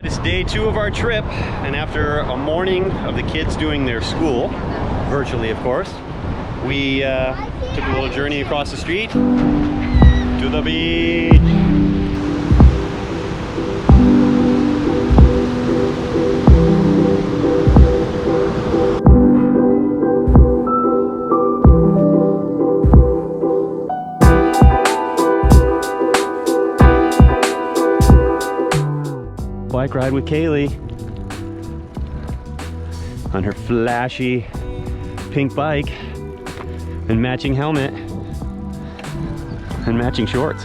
It's day 2 of our trip, and after a morning of the kids doing their school, virtually of course, we took a little journey across the street to the beach. Bike ride with Kaylee on her flashy pink bike and matching helmet and matching shorts.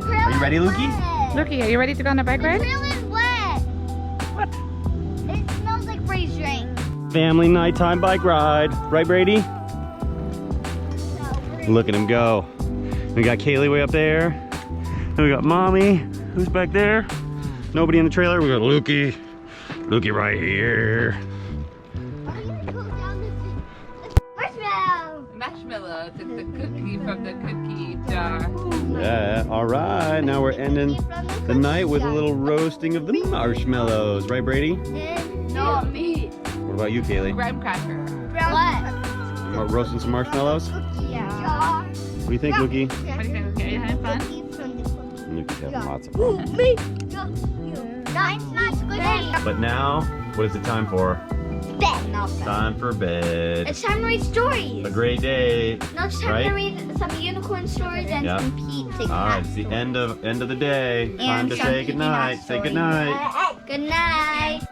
Are you ready, Lukey? Lukey, are you ready to go on a bike ride? It's really wet. What? It smells like freeze drink. Family nighttime bike ride. Right, Brady? Look at him go. We got Kaylee way up there. And we got Mommy, who's back there. Nobody in the trailer. We got Lukey. Lukey right here. I'm gonna go down this marshmallow. Marshmallows. It's the cookie from the cookie jar. Yeah, all right. Now we're ending the night with a little roasting of the marshmallows. Right, Brady? No, me. What about you, Kaylee? Graham cracker. What? You want roasting some marshmallows? Yeah. What do you think, Lukey? What do you think? Okay, you having fun? Lukey's having lots of fun. Me. Mine's not squishy. But now, what is it time for? Bed. Not bed. Time for bed. It's time to read stories. A great day. No, it's time right? to read some unicorn stories and Yeah. some Pete. All right, it's the end of the day. Time to say goodnight. Say goodnight. Good night.